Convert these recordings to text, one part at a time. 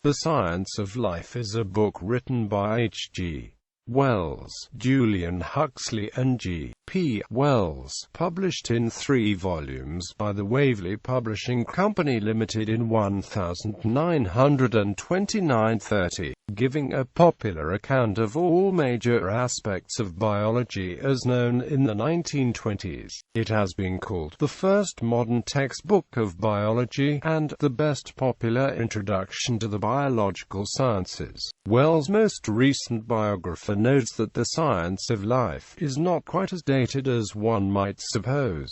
The Science of Life is a book written by H.G. Wells, Julian Huxley and G.P. Wells, published in 3 volumes by the Waverley Publishing Company Limited in 1929-30, giving a popular account of all major aspects of biology as known in the 1920s. It has been called the first modern textbook of biology, and the best popular introduction to the biological sciences. Wells' most recent biographer notes that The Science of Life is not quite as dated as one might suppose.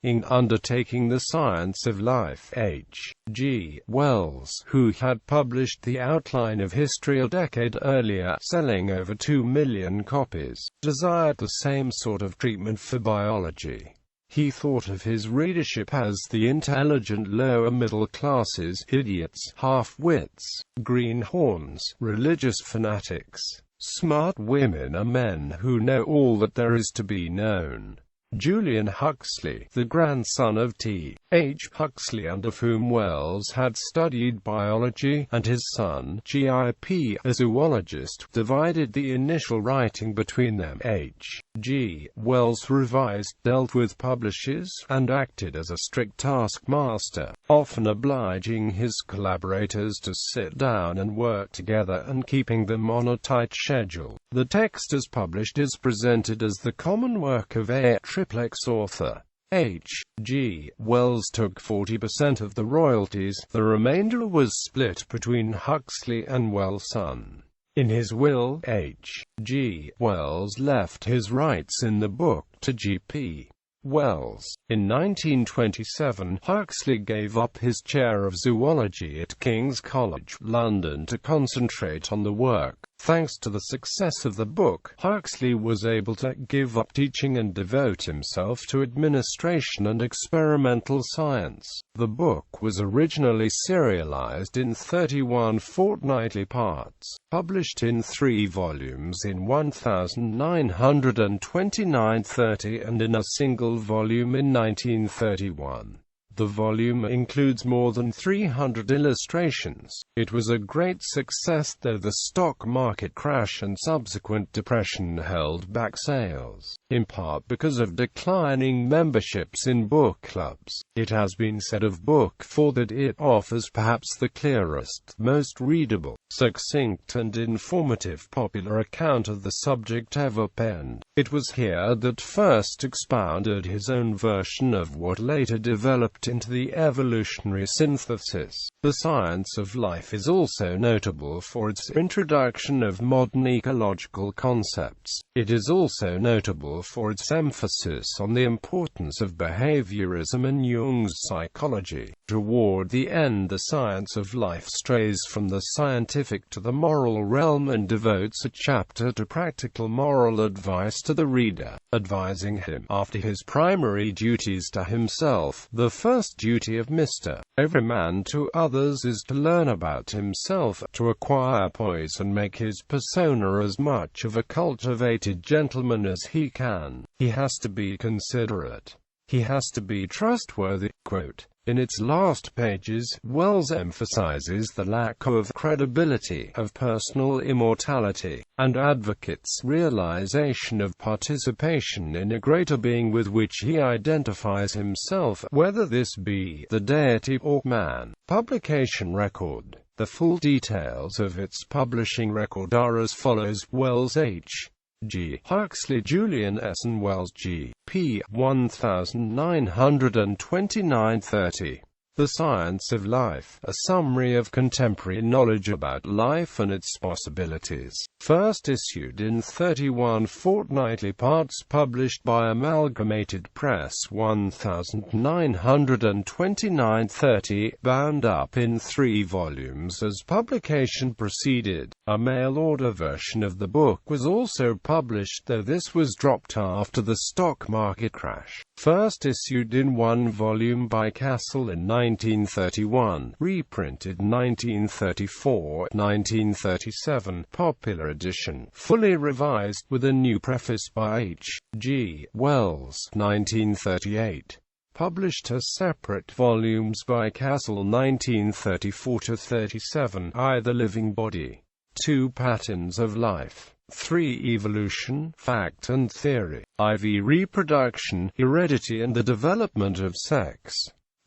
In undertaking The Science of Life, H.G. Wells, who had published The Outline of History a decade earlier, selling over 2 million copies, desired the same sort of treatment for biology. He thought of his readership as the intelligent lower middle classes, idiots, half-wits, greenhorns, religious fanatics, smart women and men who know all that there is to be known. Julian Huxley, the grandson of T. H. Huxley, under whom Wells had studied biology, and his son, G.I.P., a zoologist, divided the initial writing between them. H.G. Wells revised, dealt with publishers, and acted as a strict taskmaster, often obliging his collaborators to sit down and work together and keeping them on a tight schedule. The text as published is presented as the common work of a triplex author. H.G. Wells took 40% of the royalties, the remainder was split between Huxley and Wells' son. In his will, H.G. Wells left his rights in the book to G.P. Wells. In 1927, Huxley gave up his chair of zoology at King's College, London, to concentrate on the work. Thanks to the success of the book, Huxley was able to give up teaching and devote himself to administration and experimental science. The book was originally serialized in 31 fortnightly parts, published in 3 volumes in 1929-30 and in a single volume in 1931. The volume includes more than 300 illustrations. It was a great success, though the stock market crash and subsequent depression held back sales, in part because of declining memberships in book clubs. It has been said of Book 4 that it offers perhaps the clearest, most readable, succinct and informative popular account of the subject ever penned. It was here that first expounded his own version of what later developed into the evolutionary synthesis. The Science of Life is also notable for its introduction of modern ecological concepts. It is also notable for its emphasis on the importance of behaviorism and Jung's psychology. Toward the end, The Science of Life strays from the scientific to the moral realm and devotes a chapter to practical moral advice to the reader, advising him, after his primary duties to himself, the first duty of Mr. Every man to others is to learn about himself, to acquire poise and make his persona as much of a cultivated gentleman as he can. He has to be considerate. He has to be trustworthy. Quote, in its last pages, Wells emphasizes the lack of credibility, of personal immortality, and advocates realization of participation in a greater being with which he identifies himself, whether this be the deity or man. Publication record. The full details of its publishing record are as follows. Wells H. G. Huxley, Julian S. and Wells G. P. 1929-30. The Science of Life, a summary of contemporary knowledge about life and its possibilities. First issued in 31 fortnightly parts, published by Amalgamated Press 1929-30, bound up in 3 volumes as publication proceeded. A mail-order version of the book was also published, though this was dropped after the stock market crash. First issued in 1 volume by Cassell in 1931, reprinted 1934-1937, popular edition, fully revised with a new preface by H.G. Wells, 1938. published as separate volumes by Castle 1934-37, I. The Living Body. 2. Patterns of Life. 3. Evolution, Fact and Theory. IV. Reproduction, Heredity and the Development of Sex.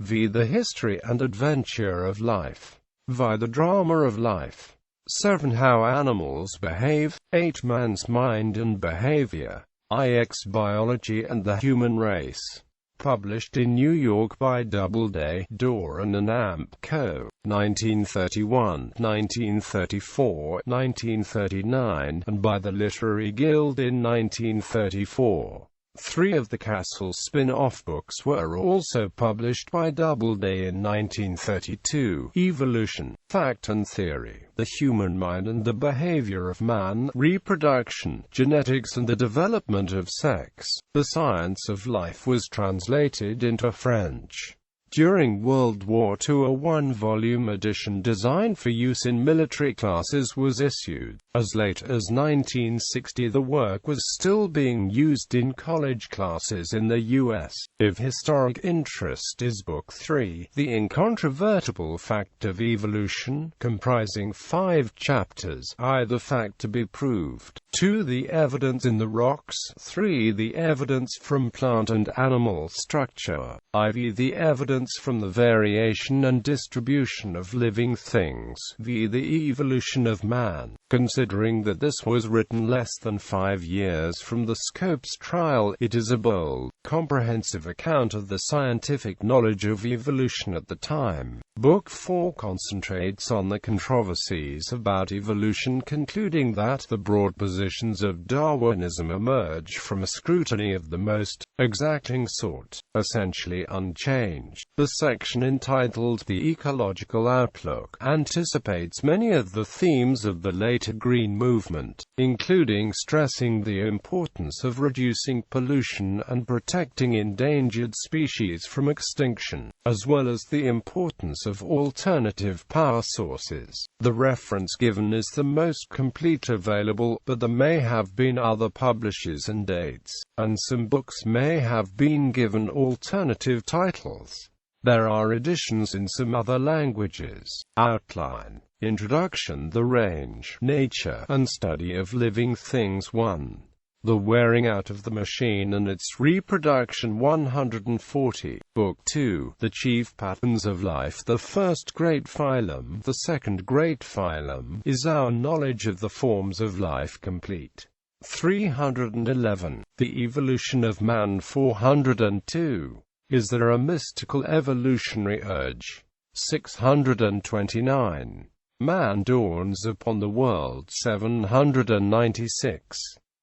V. The History and Adventure of Life. V. The Drama of Life. 7. How Animals Behave. 8. Man's Mind and Behavior. IX. Biology and the Human Race. Published in New York by Doubleday, Doran and Amp Co. 1931, 1934, 1939, and by the Literary Guild in 1934. 3 of the Castle spin-off books were also published by Doubleday in 1932. Evolution, Fact and Theory, The Human Mind and the Behavior of Man, Reproduction, Genetics and the Development of Sex. The Science of Life was translated into French during World War II. A one-volume edition designed for use in military classes was issued. As late as 1960, the work was still being used in college classes in the U.S. Of historic interest is Book 3, The Incontrovertible Fact of Evolution, comprising 5 chapters. I. The Fact to be Proved. 2. The Evidence in the Rocks. 3. The Evidence from Plant and Animal Structure. IV. The Evidence from the Variation and Distribution of Living Things. V. The Evolution of Man. Considering that this was written less than 5 years from the Scopes trial, it is a bold, comprehensive account of the scientific knowledge of evolution at the time. Book 4 concentrates on the controversies about evolution, concluding that the broad positions of Darwinism emerge from a scrutiny of the most exacting sort, essentially unchanged. The section entitled The Ecological Outlook anticipates many of the themes of the later Green Movement, including stressing the importance of reducing pollution and protecting endangered species from extinction, as well as the importance of alternative power sources. The reference given is the most complete available, but there may have been other publishers and dates, and some books may have been given alternative titles. There are editions in some other languages. Outline. Introduction. The Range, Nature, and Study of Living Things. 1. The Wearing Out of the Machine and Its Reproduction. 140. Book 2. The Chief Patterns of Life. The First Great Phylum. The Second Great Phylum. Is Our Knowledge of the Forms of Life Complete? 311. The Evolution of Man. 402. Is there a mystical evolutionary urge? 629. Man dawns upon the world. 796.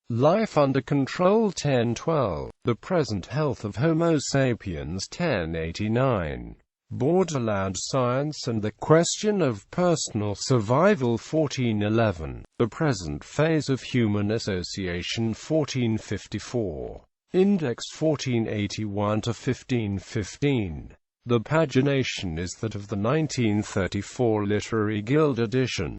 Life under control. 1012. The present health of Homo sapiens. 1089. Borderland science and the question of personal survival. 1411. The present phase of human association. 1454. Index 1481 to 1515. The pagination is that of the 1934 Literary Guild edition.